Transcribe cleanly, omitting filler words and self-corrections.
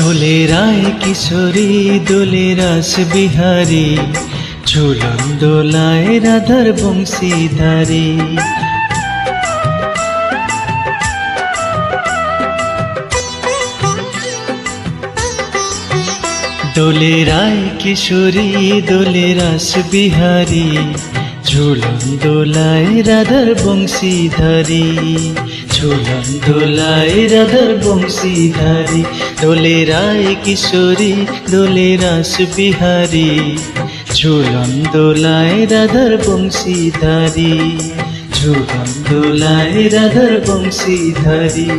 দোলে রায় কিশোরী দোলে রাস বিহারী ঝুলন দোলায় রাধার বংশীধারী। দোলে রায় কিশোরী দোলে রাস বিহারী ঝুলন দোলায় রাধার বংশীধারী। ঝুলন দোলায় রাধার বংশীধারী। দোলে রায় কিশোরী দোলে রাস বিহারী ঝুলন দোলায় রাধার বংশীধারী। ঝুলন দোলায় রাধার বংশীধারী।